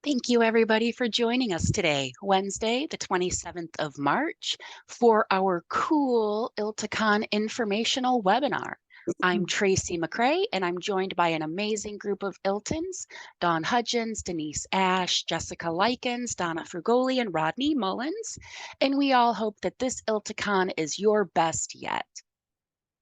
Thank you, everybody, for joining us today, Wednesday, the 27th of March, for our cool ILTACON informational webinar. I'm Tracy McCrae, and I'm joined by an amazing group of ILTons, Dawn Hudgens, Denise Ash, Jessica Likens, Donna Frugoli, and Rodney Mullins. And we all hope that this ILTACON is your best yet.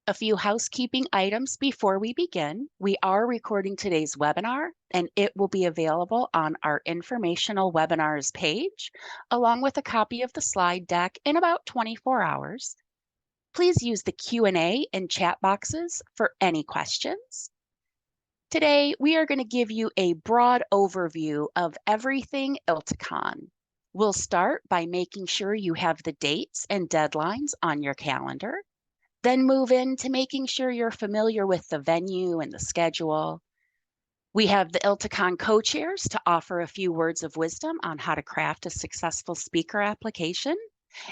A few housekeeping items before we begin. We are recording today's webinar, and it will be available on our informational webinars page, along with a copy of the slide deck in about 24 hours. Please use the Q&A and chat boxes for any questions. Today, we are going to give you a broad overview of everything ILTACON. We'll start by making sure you have the dates and deadlines on your calendar. Then move into making sure you're familiar with the venue and the schedule. We have the ILTACON co-chairs to offer a few words of wisdom on how to craft a successful speaker application.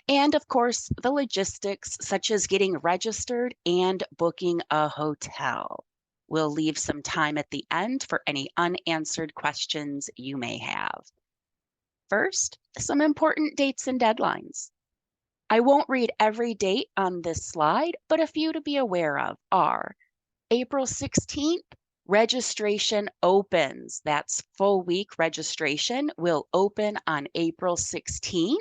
And of course, the logistics such as getting registered and booking a hotel. We'll leave some time at the end for any unanswered questions you may have. First, some important dates and deadlines. I won't read every date on this slide, but a few to be aware of are April 16th, registration opens. That's full week registration will open on April 16th.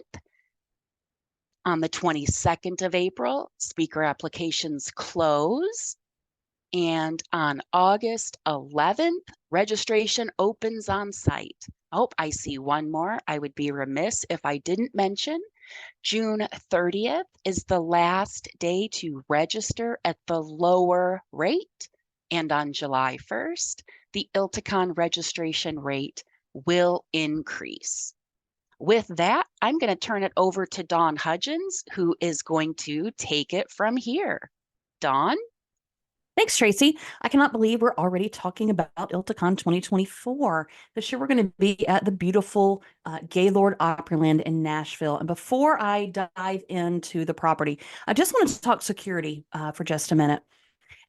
On the 22nd of April, speaker applications close. And on August 11th, registration opens on site. Oh, I see one more. I would be remiss if I didn't mention June 30th is the last day to register at the lower rate. And on July 1st, the ILTACON registration rate will increase. With that, I'm going to turn it over to Dawn Hudgens, who is going to take it from here. Dawn? Thanks, Tracy. I cannot believe we're already talking about ILTACON 2024. This year, we're going to be at the beautiful Gaylord Opryland in Nashville. And before I dive into the property, I just wanted to talk security for just a minute.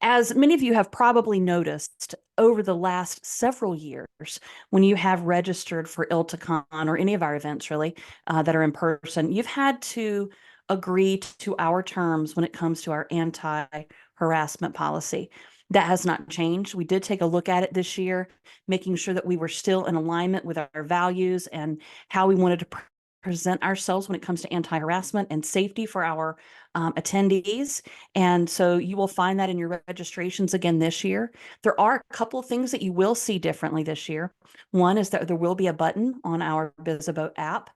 As many of you have probably noticed over the last several years, when you have registered for ILTACON or any of our events really that are in person, you've had to agree to our terms when it comes to our anti-harassment policy. That has not changed. We did take a look at it this year, making sure that we were still in alignment with our values and how we wanted to present ourselves when it comes to anti-harassment and safety for our attendees. And so you will find that in your registrations again this year. There are a couple of things that you will see differently this year. One is that there will be a button on our BizAboat app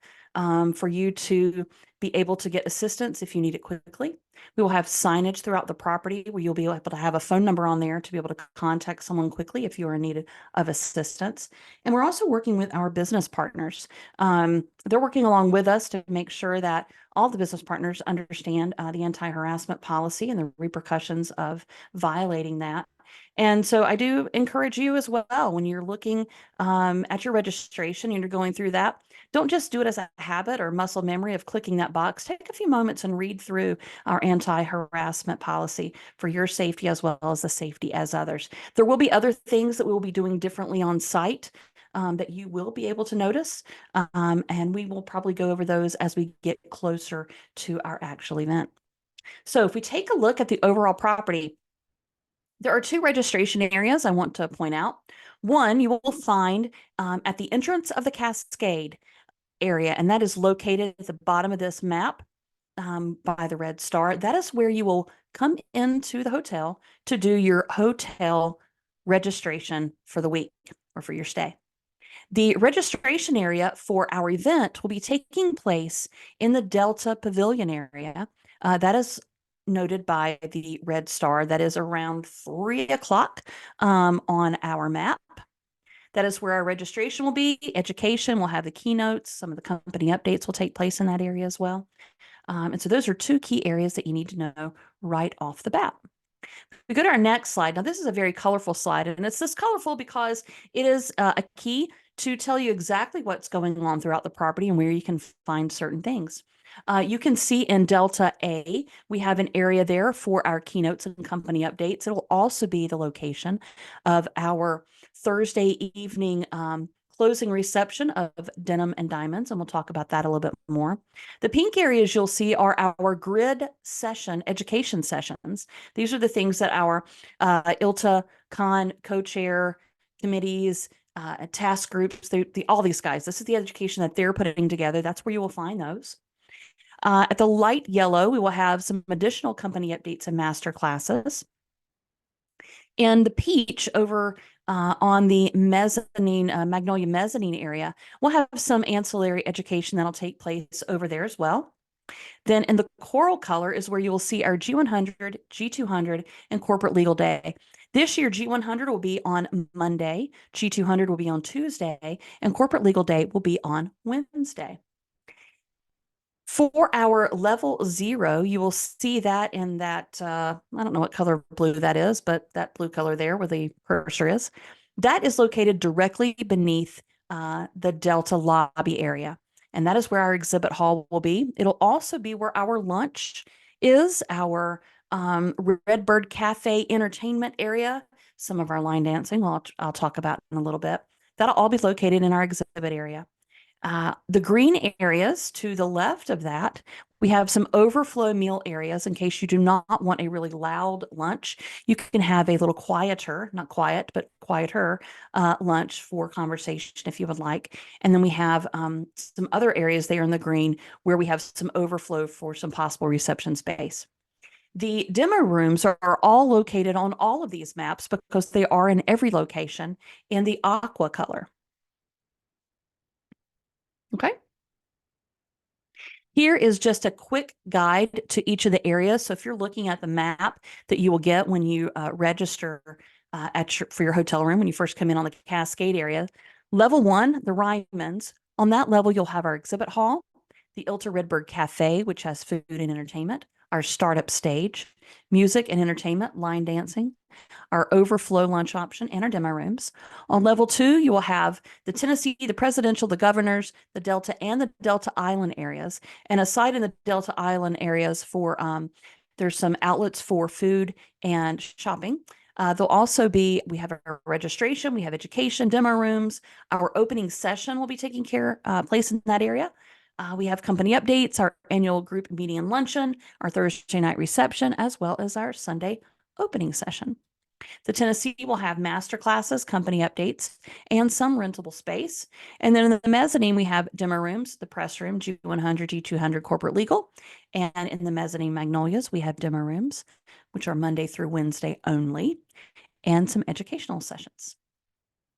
for you to be able to get assistance if you need it quickly. We will have signage throughout the property where you'll be able to have a phone number on there to be able to contact someone quickly if you are in need of assistance. And we're also working with our business partners. They're working along with us to make sure that all the business partners understand the anti-harassment policy and the repercussions of violating that. And so I do encourage you as well, when you're looking at your registration and you're going through that, don't just do it as a habit or muscle memory of clicking that box. Take a few moments and read through our anti-harassment policy for your safety as well as the safety as others. There will be other things that we will be doing differently on site that you will be able to notice. And we will probably go over those as we get closer to our actual event. So if we take a look at the overall property, there are two registration areas I want to point out. One, you will find at the entrance of the Cascade area, and that is located at the bottom of this map by the red star. That is where you will come into the hotel to do your hotel registration for the week or for your stay. The registration area for our event will be taking place in the Delta Pavilion area. That is noted by the red star. That is around 3 o'clock on our map. That is where our registration will be. Education will have the keynotes. Some of the company updates will take place in that area as well. And so those are two key areas that you need to know right off the bat. We go to our next slide. Now, this is a very colorful slide, and it's this colorful because it is a key to tell you exactly what's going on throughout the property and where you can find certain things. You can see in Delta A, we have an area there for our keynotes and company updates. It'll also be the location of our Thursday evening closing reception of Denim and Diamonds, and we'll talk about that a little bit more. The pink areas you'll see are our grid session education sessions. These are the things that our ILTACON co-chair committees, task groups, all these guys, this is the education that they're putting together. That's where you will find those. At the light yellow, we will have some additional company updates and master classes. In the peach over on the mezzanine, Magnolia mezzanine area, we'll have some ancillary education that'll take place over there as well. Then in the coral color is where you will see our G100, G200, and Corporate Legal Day. This year, G100 will be on Monday, G200 will be on Tuesday, and Corporate Legal Day will be on Wednesday. For our level 0, you will see that in that, I don't know what color blue that is, but that blue color there where the cursor is, that is located directly beneath the Delta lobby area. And that is where our exhibit hall will be. It'll also be where our lunch is, our Redbird Cafe entertainment area, some of our line dancing, well, I'll talk about in a little bit. That'll all be located in our exhibit area. The green areas to the left of that, we have some overflow meal areas in case you do not want a really loud lunch. You can have a little quieter, not quiet, but quieter lunch for conversation if you would like. And then we have some other areas there in the green where we have some overflow for some possible reception space. The demo rooms are all located on all of these maps because they are in every location in the aqua color. Okay. Here is just a quick guide to each of the areas. So if you're looking at the map that you will get when you register for your hotel room, when you first come in on the Cascade area, level 1, the Ryman's, on that level, you'll have our exhibit hall, the ILTA Redbird Cafe, which has food and entertainment, our startup stage, music and entertainment, line dancing, our overflow lunch option, and our demo rooms. On level 2, you will have the Tennessee, the presidential, the governors, the Delta, and the Delta Island areas. And aside in the Delta Island areas for, there's some outlets for food and shopping. There'll also be, we have our registration, we have education, demo rooms. Our opening session will be taking place in that area. We have company updates, our annual group meeting and luncheon, our Thursday night reception, as well as our Sunday opening session. The Tennessee will have master classes, company updates, and some rentable space. And then in the mezzanine, we have demo rooms, the press room, G100, G200, corporate legal. And in the mezzanine Magnolias, we have demo rooms, which are Monday through Wednesday only, and some educational sessions.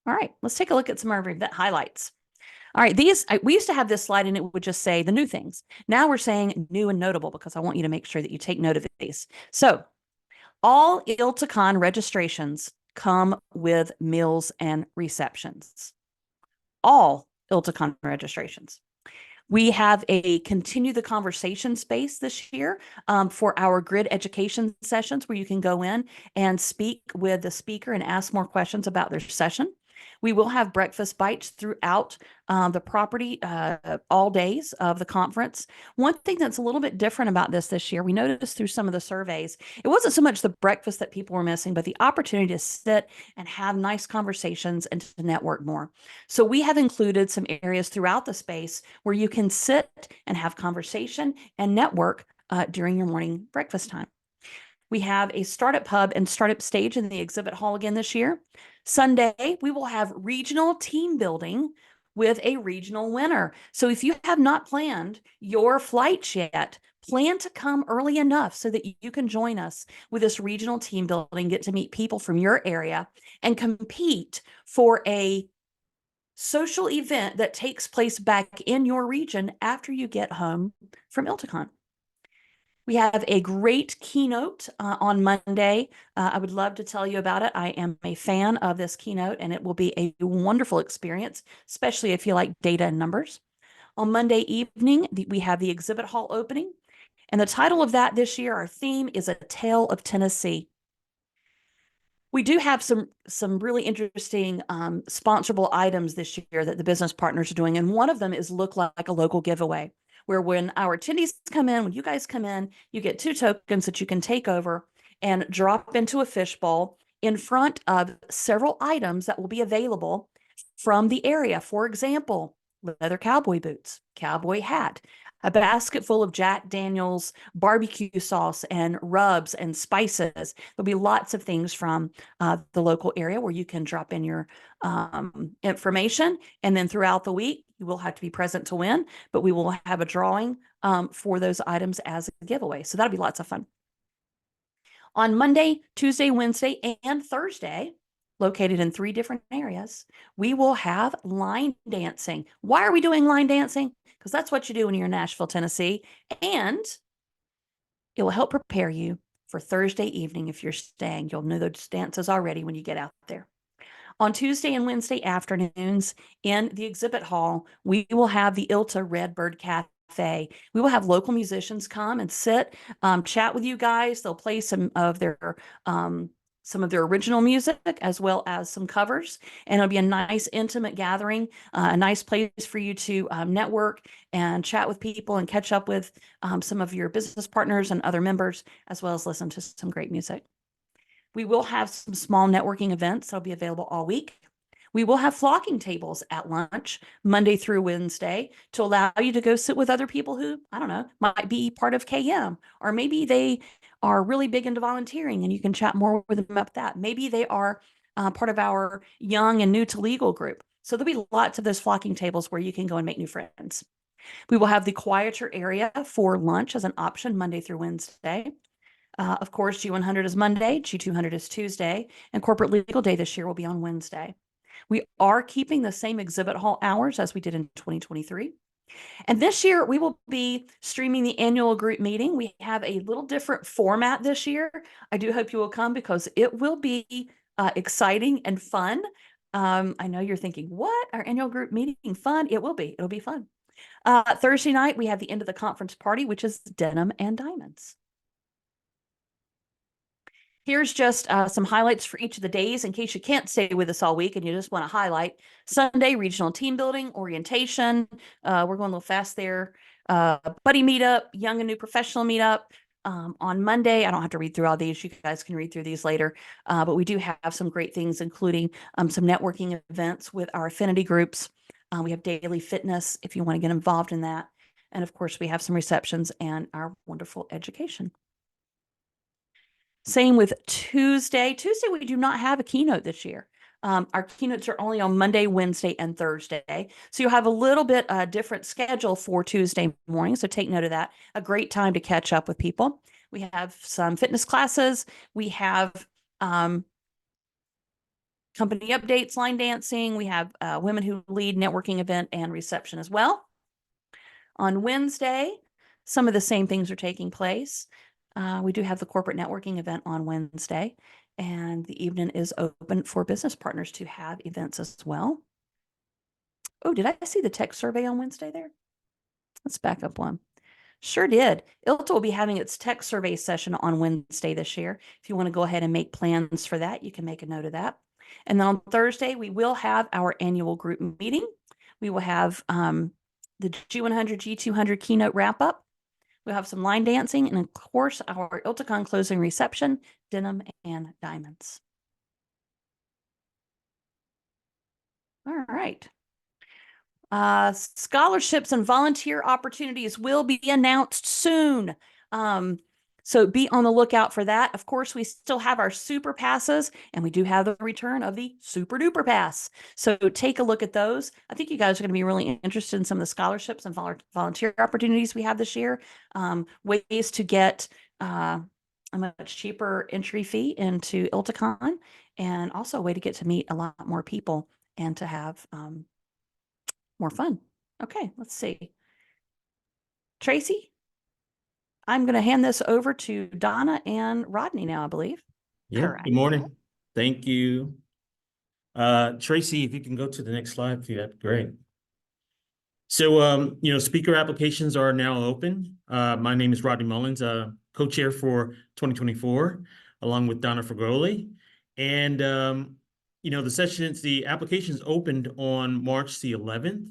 All right, let's take a look at some of our event highlights. All right, we used to have this slide and it would just say the new things. Now we're saying new and notable because I want you to make sure that you take note of these. So all ILTACON registrations come with meals and receptions. All ILTACON registrations. We have a continue the conversation space this year for our grid education sessions where you can go in and speak with the speaker and ask more questions about their session. We will have breakfast bites throughout the property all days of the conference. One thing that's a little bit different about this year, we noticed through some of the surveys, it wasn't so much the breakfast that people were missing, but the opportunity to sit and have nice conversations and to network more. So we have included some areas throughout the space where you can sit and have conversation and network during your morning breakfast time. We have a startup hub and startup stage in the exhibit hall again this year. Sunday, we will have regional team building with a regional winner. So if you have not planned your flights yet, plan to come early enough so that you can join us with this regional team building, get to meet people from your area and compete for a social event that takes place back in your region after you get home from ILTACON. We have a great keynote on Monday. I would love to tell you about it. I am a fan of this keynote, and it will be a wonderful experience, especially if you like data and numbers. On Monday evening, we have the exhibit hall opening, and the title of that this year, our theme is A Tale of Tennessee. We do have some really interesting sponsorable items this year that the business partners are doing, and one of them is Look Like a Local giveaway, where when our attendees come in, when you guys come in, you get 2 tokens that you can take over and drop into a fishbowl in front of several items that will be available from the area. For example, leather cowboy boots, cowboy hat, a basket full of Jack Daniel's barbecue sauce and rubs and spices. There'll be lots of things from the local area where you can drop in your information. And then throughout the week, you will have to be present to win, but we will have a drawing for those items as a giveaway. So that'll be lots of fun. On Monday, Tuesday, Wednesday, and Thursday, located in 3 different areas, we will have line dancing. Why are we doing line dancing? Because that's what you do when you're in Nashville, Tennessee. And it will help prepare you for Thursday evening if you're staying. You'll know those dances already when you get out there. On Tuesday and Wednesday afternoons in the exhibit hall, we will have the ILTA Redbird Cafe. We will have local musicians come and sit, chat with you guys. They'll play some of their original music as well as some covers, and it'll be a nice intimate gathering, a nice place for you to network and chat with people and catch up with some of your business partners and other members, as well as listen to some great music. We will have some small networking events that'll be available all week. We will have flocking tables at lunch Monday through Wednesday to allow you to go sit with other people who, I don't know, might be part of KM, or maybe they are really big into volunteering and you can chat more with them about that. Maybe they are part of our young and new to legal group. So there'll be lots of those flocking tables where you can go and make new friends. We will have the quieter area for lunch as an option Monday through Wednesday. Of course, G100 is Monday, G200 is Tuesday, and Corporate Legal Day this year will be on Wednesday. We are keeping the same exhibit hall hours as we did in 2023. And this year, we will be streaming the annual group meeting. We have a little different format this year. I do hope you will come because it will be exciting and fun. I know you're thinking, what? Our annual group meeting fun? It will be. It'll be fun. Thursday night, we have the end of the conference party, which is Denim and Diamonds. Here's just some highlights for each of the days in case you can't stay with us all week and you just want to highlight. Sunday, regional team building, orientation. We're going a little fast there. Buddy meetup, young and new professional meetup. On Monday, I don't have to read through all these. You guys can read through these later. But we do have some great things, including some networking events with our affinity groups. We have daily fitness if you want to get involved in that. And of course, we have some receptions and our wonderful education. Same with Tuesday. Tuesday, we do not have a keynote this year. Our keynotes are only on Monday, Wednesday, and Thursday. So you'll have a little bit different schedule for Tuesday morning. So take note of that. A great time to catch up with people. We have some fitness classes. We have company updates, line dancing. We have Women Who Lead networking event and reception as well. On Wednesday, some of the same things are taking place. We do have the corporate networking event on Wednesday, and the evening is open for business partners to have events as well. Oh, did I see the tech survey on Wednesday there? Let's back up one. Sure did. ILTA will be having its tech survey session on Wednesday this year. If you want to go ahead and make plans for that, you can make a note of that. And then on Thursday, we will have our annual group meeting. We will have the G100, G200 keynote wrap up. We'll have some line dancing and, of course, our ILTACON closing reception, Denim and Diamonds. All right. Scholarships and volunteer opportunities will be announced soon. So be on the lookout for that. Of course, we still have our super passes, and we do have the return of the super duper pass. So take a look at those. I think you guys are going to be really interested in some of the scholarships and volunteer opportunities we have this year. Ways to get a much cheaper entry fee into ILTACON, and also a way to get to meet a lot more people and to have more fun. Okay, let's see. Tracy? I'm going to hand this over to Donna and Rodney now, I believe. Yeah, Correct. good morning. Thank you. Tracy, if you can go to the next slide, that'd be great. So, speaker applications are now open. My name is Rodney Mullins, co-chair for 2024, along with Donna Fragoli. And, the applications opened on March the 11th.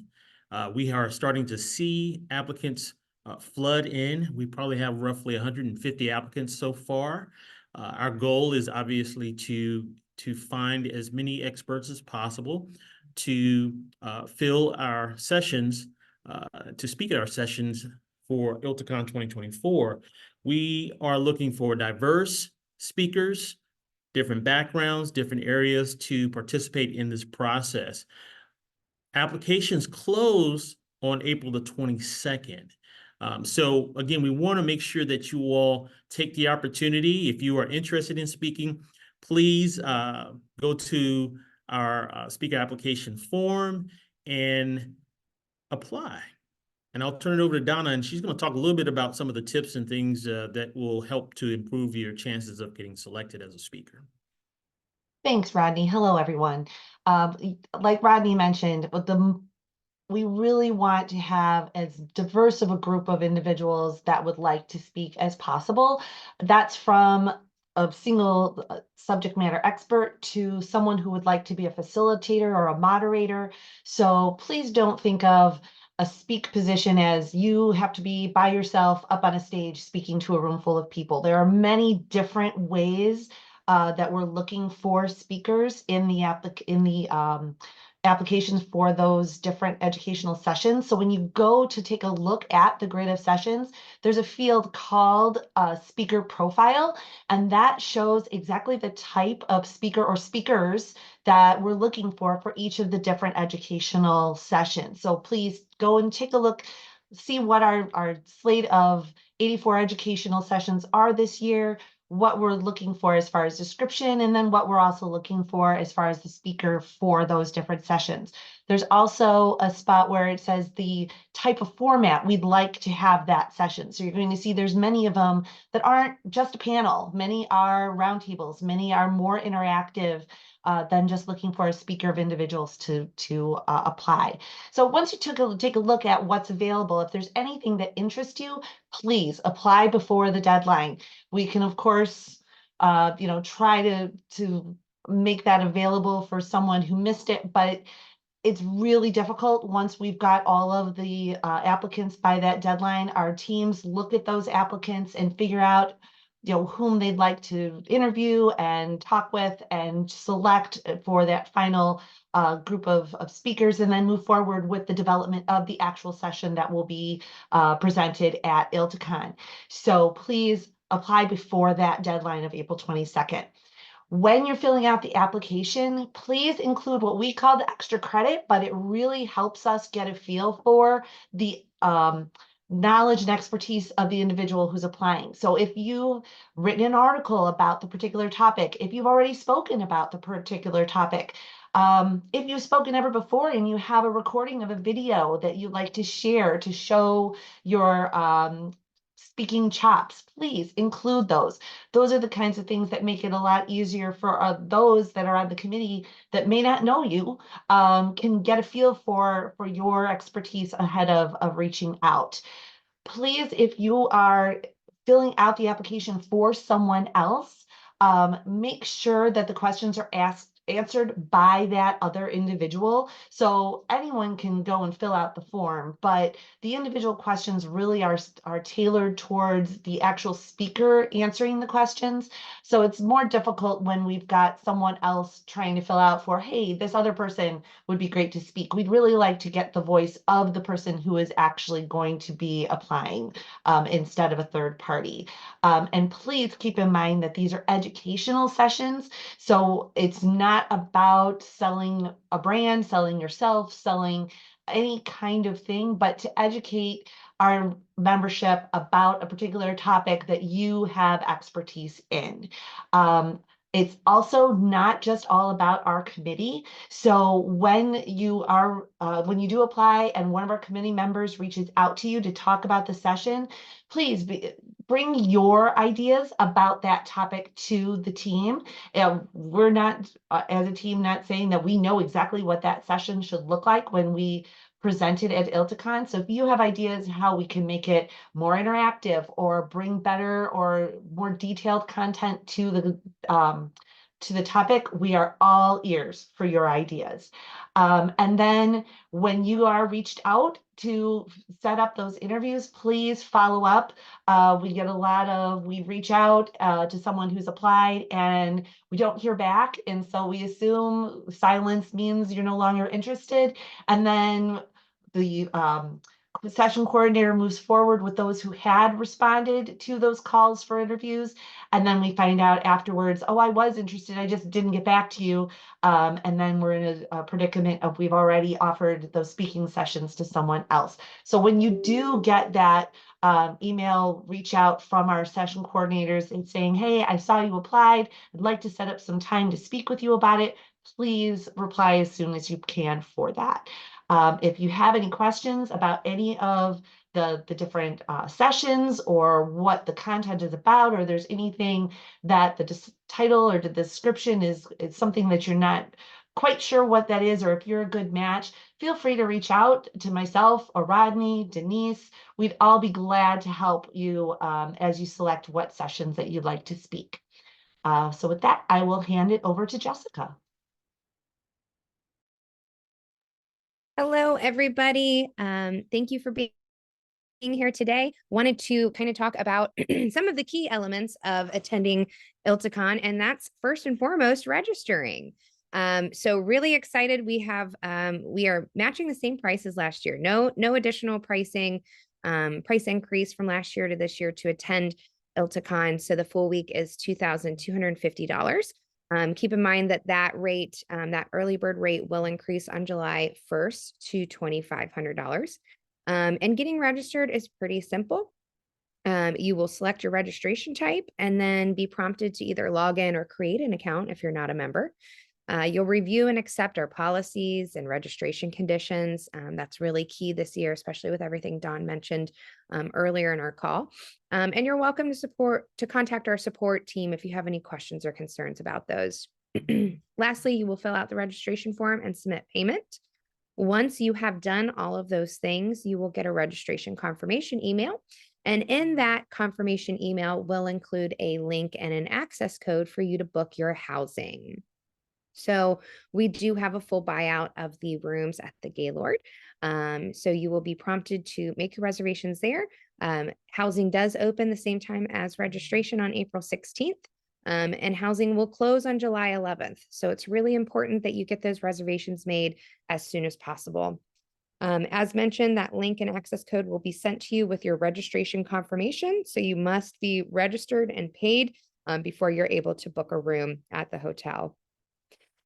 We are starting to see applicants flood in. We probably have roughly 150 applicants so far. Our goal is obviously to find as many experts as possible to fill our sessions, to speak at our sessions for ILTACON 2024. We are looking for diverse speakers, different backgrounds, different areas to participate in this process. Applications close on April the 22nd. So again, we want to make sure that you all take the opportunity. If you are interested in speaking, please go to our speaker application form and apply. And I'll turn it over to Donna, and she's going to talk a little bit about some of the tips and things that will help to improve your chances of getting selected as a speaker. Thanks, Rodney. Hello, everyone. Like Rodney mentioned, we really want to have as diverse of a group of individuals that would like to speak as possible. That's from a single subject matter expert to someone who would like to be a facilitator or a moderator. So please don't think of a speak position as you have to be by yourself up on a stage speaking to a room full of people. There are many different ways that we're looking for speakers in the applications for those different educational sessions. So when you go to take a look at the grid of sessions, there's a field called speaker profile, and that shows exactly the type of speaker or speakers that we're looking for each of the different educational sessions. So please go and take a look, see what our slate of 84 educational sessions are this year, what we're looking for as far as description, and then what we're also looking for as far as the speaker for those different sessions. There's also a spot where it says the type of format we'd like to have that session. So you're going to see there's many of them that aren't just a panel. Many are roundtables. Many are more interactive than just looking for a speaker of individuals to apply. So once you take a look at what's available, if there's anything that interests you, please apply before the deadline. We can, of course, try to make that available for someone who missed it, but it's really difficult once we've got all of the applicants by that deadline. Our teams look at those applicants and figure out whom they'd like to interview and talk with and select for that final group of speakers, and then move forward with the development of the actual session that will be presented at ILTACON. So please apply before that deadline of April 22nd. When you're filling out the application, please include what we call the extra credit, but it really helps us get a feel for the knowledge and expertise of the individual who's applying. So if you've written an article about the particular topic, if you've already spoken about the particular topic, if you've spoken ever before and you have a recording of a video that you'd like to share to show your speaking chops, please include those. Those are the kinds of things that make it a lot easier for those that are on the committee that may not know you, can get a feel for your expertise ahead of reaching out. Please, if you are filling out the application for someone else, make sure that the questions are answered by that other individual. So anyone can go and fill out the form, but the individual questions really are tailored towards the actual speaker answering the questions. So it's more difficult when we've got someone else trying to fill out for, hey, this other person would be great to speak. We'd really like to get the voice of the person who is actually going to be applying instead of a third party. And please keep in mind that these are educational sessions. So it's not about selling a brand, selling yourself, selling any kind of thing, but to educate our membership about a particular topic that you have expertise in. It's also not just all about our committee. So when you do apply and one of our committee members reaches out to you to talk about the session, please bring your ideas about that topic to the team. We're not, as a team, not saying that we know exactly what that session should look like when we presented at ILTACON. So if you have ideas how we can make it more interactive or bring better or more detailed content to to the topic, we are all ears for your ideas. And then when you are reached out to set up those interviews, please follow up. We reach out to someone who's applied and we don't hear back. And so we assume silence means you're no longer interested. And then the session coordinator moves forward with those who had responded to those calls for interviews. And then we find out afterwards, oh, I was interested, I just didn't get back to you. And then we're in a predicament of we've already offered those speaking sessions to someone else. So when you do get that email reach out from our session coordinators and saying, hey, I saw you applied, I'd like to set up some time to speak with you about it, please reply as soon as you can for that. If you have any questions about any of the different sessions or what the content is about, or there's anything that the title or the description is something that you're not quite sure what that is, or if you're a good match, feel free to reach out to myself or Rodney, Denise. We'd all be glad to help you as you select what sessions that you'd like to speak. So with that, I will hand it over to Jessica. Hello, everybody. Thank you for being here today. Wanted to kind of talk about some of the key elements of attending ILTACON, and that's first and foremost registering. So really excited. We are matching the same price as last year. No additional price increase from last year to this year to attend ILTACON. So the full week is $2,250. Keep in mind that rate, that early bird rate will increase on July 1st to $2,500. And getting registered is pretty simple. You will select your registration type and then be prompted to either log in or create an account if you're not a member. You'll review and accept our policies and registration conditions. That's really key this year, especially with everything Dawn mentioned earlier in our call. And you're welcome to contact our support team if you have any questions or concerns about those. Lastly, you will fill out the registration form and submit payment. Once you have done all of those things, you will get a registration confirmation email. And in that confirmation email will include a link and an access code for you to book your housing. So we do have a full buyout of the rooms at the Gaylord. So you will be prompted to make your reservations there. Housing does open the same time as registration on April 16th. And housing will close on July 11th. So it's really important that you get those reservations made as soon as possible. As mentioned, that link and access code will be sent to you with your registration confirmation. So you must be registered and paid before you're able to book a room at the hotel.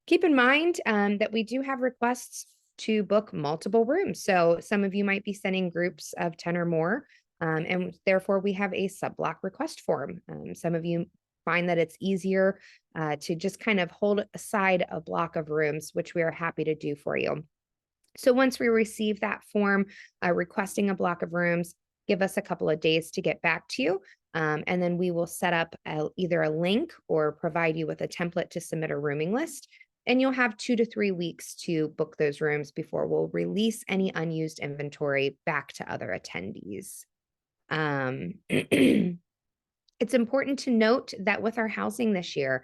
Keep in mind that we do have requests to book multiple rooms. So some of you might be sending groups of 10 or more, and therefore we have a sub-block request form. Some of you find that it's easier to just kind of hold aside a block of rooms, which we are happy to do for you. So once we receive that form requesting a block of rooms, give us a couple of days to get back to you. And then we will set up either a link or provide you with a template to submit a rooming list. And you'll have 2 to 3 weeks to book those rooms before we'll release any unused inventory back to other attendees. It's important to note that with our housing this year,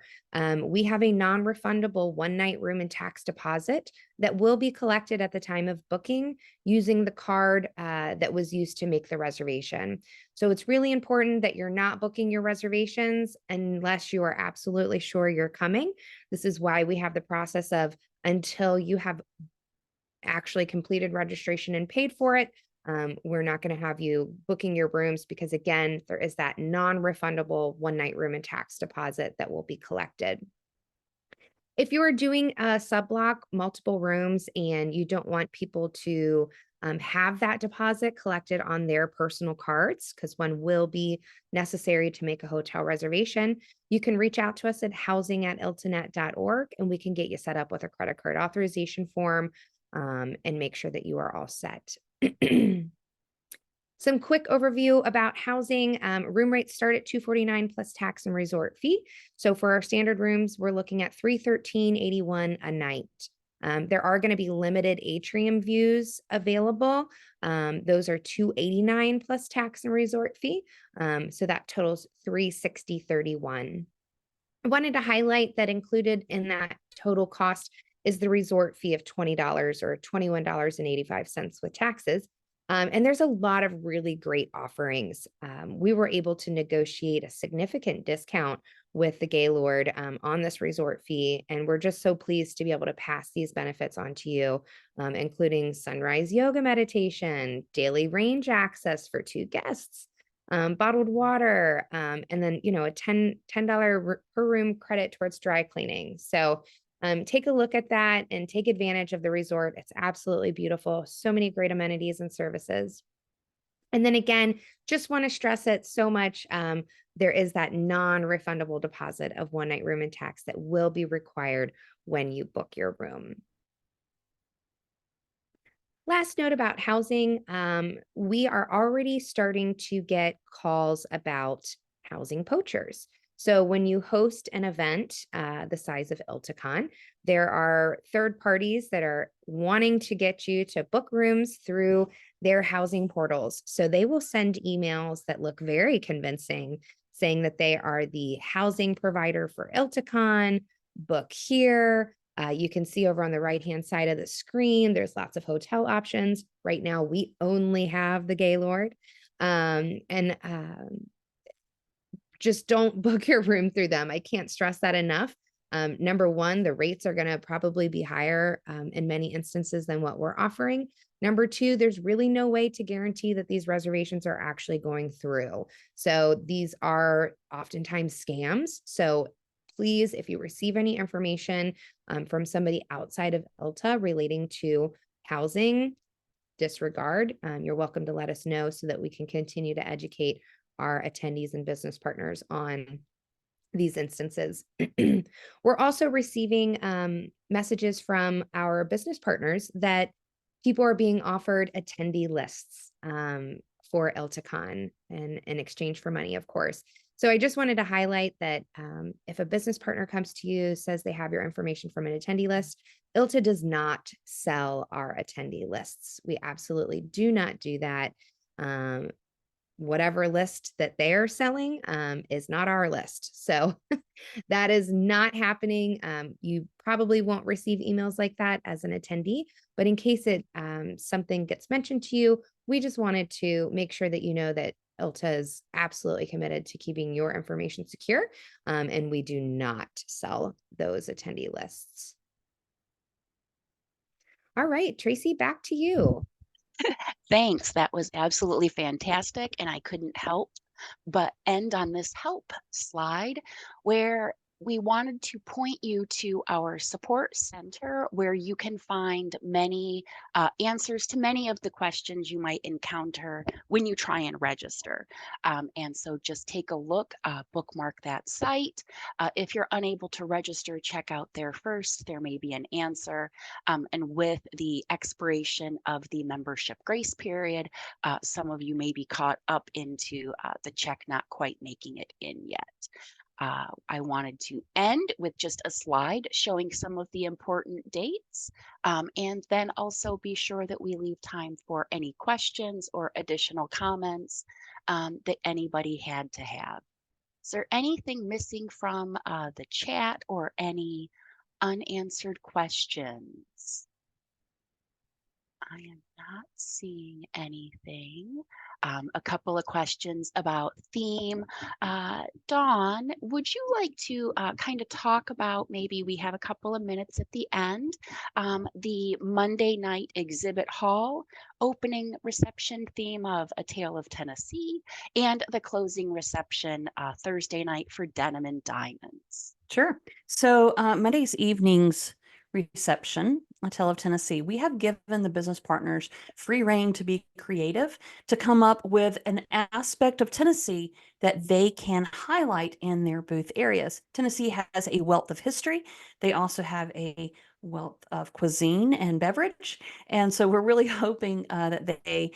we have a non-refundable one-night room and tax deposit that will be collected at the time of booking using the card that was used to make the reservation. So it's really important that you're not booking your reservations unless you are absolutely sure you're coming. This is why we have the process of until you have actually completed registration and paid for it, we're not going to have you booking your rooms because, again, there is that non-refundable one-night room and tax deposit that will be collected. If you are doing a sub-block, multiple rooms, and you don't want people to have that deposit collected on their personal cards, because one will be necessary to make a hotel reservation, you can reach out to us at housing@iltanet.org, and we can get you set up with a credit card authorization form and make sure that you are all set. Some quick overview about housing. Room rates start at $249 plus tax and resort fee. So for our standard rooms, we're looking at $313.81 a night. There are going to be limited atrium views available. Those are $289 plus tax and resort fee. So that totals $360.31. I wanted to highlight that included in that total cost is the resort fee of $20 or $21.85 with taxes. And there's a lot of really great offerings. We were able to negotiate a significant discount with the Gaylord on this resort fee. And we're just so pleased to be able to pass these benefits on to you, including sunrise yoga meditation, daily range access for 2 guests, bottled water, and then, you know, a $10 per room credit towards dry cleaning. So take a look at that and take advantage of the resort. It's absolutely beautiful. So many great amenities and services. And then again, just want to stress it so much. There is that non-refundable deposit of 1 night room and tax that will be required when you book your room. Last note about housing, we are already starting to get calls about housing poachers. So when you host an event the size of ILTACON, there are third parties that are wanting to get you to book rooms through their housing portals. So they will send emails that look very convincing, saying that they are the housing provider for ILTACON, book here. You can see over on the right-hand side of the screen, there's lots of hotel options. Right now, we only have the Gaylord. Just don't book your room through them. I can't stress that enough. Number one, the rates are going to probably be higher in many instances than what we're offering. Number two, there's really no way to guarantee that these reservations are actually going through. So these are oftentimes scams. So please, if you receive any information from somebody outside of ILTA relating to housing, disregard. You're welcome to let us know so that we can continue to educate our attendees and business partners on these instances. We're also receiving messages from our business partners that people are being offered attendee lists for ILTACON in exchange for money, of course. So I just wanted to highlight that if a business partner comes to you, says they have your information from an attendee list, ILTA does not sell our attendee lists. We absolutely do not do that. Whatever list that they're selling is not our list. So that is not happening. You probably won't receive emails like that as an attendee, but in case something gets mentioned to you, we just wanted to make sure that you know that ILTA is absolutely committed to keeping your information secure, and we do not sell those attendee lists. All right, Tracy, back to you. Thanks. That was absolutely fantastic. And I couldn't help but end on this help slide where we wanted to point you to our support center where you can find many answers to many of the questions you might encounter when you try and register. And so just take a look, bookmark that site. If you're unable to register, check out there first. There may be an answer. And with the expiration of the membership grace period, some of you may be caught up into the check not quite making it in yet. I wanted to end with just a slide showing some of the important dates, and then also be sure that we leave time for any questions or additional comments that anybody had to have. Is there anything missing from the chat or any unanswered questions? I am not seeing anything. A couple of questions about theme. Dawn, would you like to kind of talk about, maybe we have a couple of minutes at the end, the Monday night exhibit hall opening reception theme of A Tale of Tennessee and the closing reception Thursday night for Denim and Diamonds? Sure. So Monday's evening's reception, A Tale of Tennessee, we have given the business partners free rein to be creative, to come up with an aspect of Tennessee that they can highlight in their booth areas. Tennessee has a wealth of history. They also have a wealth of cuisine and beverage. And so we're really hoping that they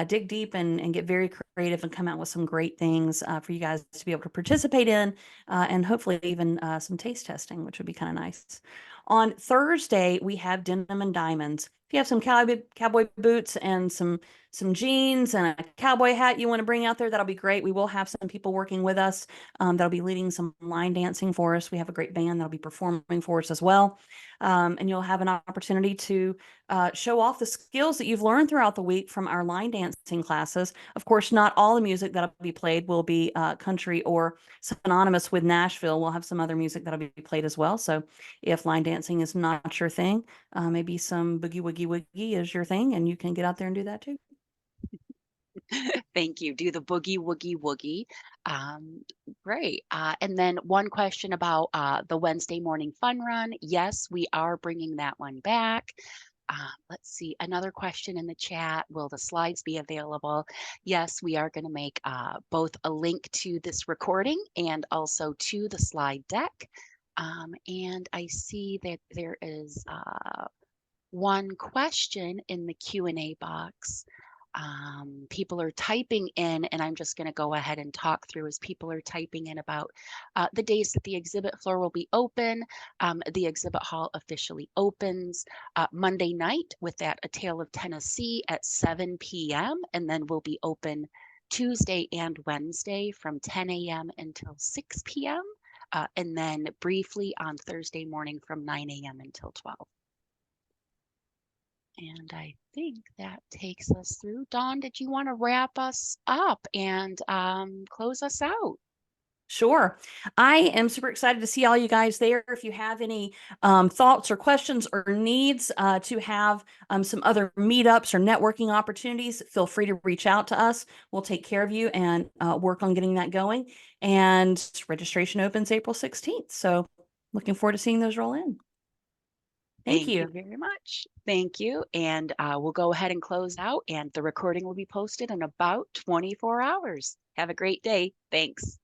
dig deep and get very creative and come out with some great things for you guys to be able to participate in, and hopefully even some taste testing, which would be kind of nice. On Thursday, we have Denim and Diamonds. If you have some cowboy boots and some some jeans and a cowboy hat you want to bring out there, that'll be great. We will have some people working with us that'll be leading some line dancing for us. We have a great band that'll be performing for us as well. And you'll have an opportunity to show off the skills that you've learned throughout the week from our line dancing classes. Of course, not all the music that'll be played will be country or synonymous with Nashville. We'll have some other music that'll be played as well. So if line dancing is not your thing, maybe some boogie woogie woogie is your thing, and you can get out there and do that too. Thank you. Do the boogie woogie woogie. Great. And then one question about the Wednesday morning fun run. Yes, we are bringing that one back. Let's see, another question in the chat. Will the slides be available? Yes, we are going to make both a link to this recording and also to the slide deck. And I see that there is one question in the Q&A box. People are typing in, and I'm just going to go ahead and talk through as people are typing in about the days that the exhibit floor will be open. The exhibit hall officially opens Monday night with that A Tale of Tennessee at 7 p.m. and then we'll be open Tuesday and Wednesday from 10 a.m. until 6 p.m. And then briefly on Thursday morning from 9 a.m. until 12. And I think that takes us through. Dawn, did you want to wrap us up and close us out? Sure. I am super excited to see all you guys there. If you have any thoughts or questions or needs to have some other meetups or networking opportunities, feel free to reach out to us. We'll take care of you and work on getting that going. And registration opens April 16th. So looking forward to seeing those roll in. Thank you very much. Thank you. And we'll go ahead and close out, and the recording will be posted in about 24 hours. Have a great day. Thanks.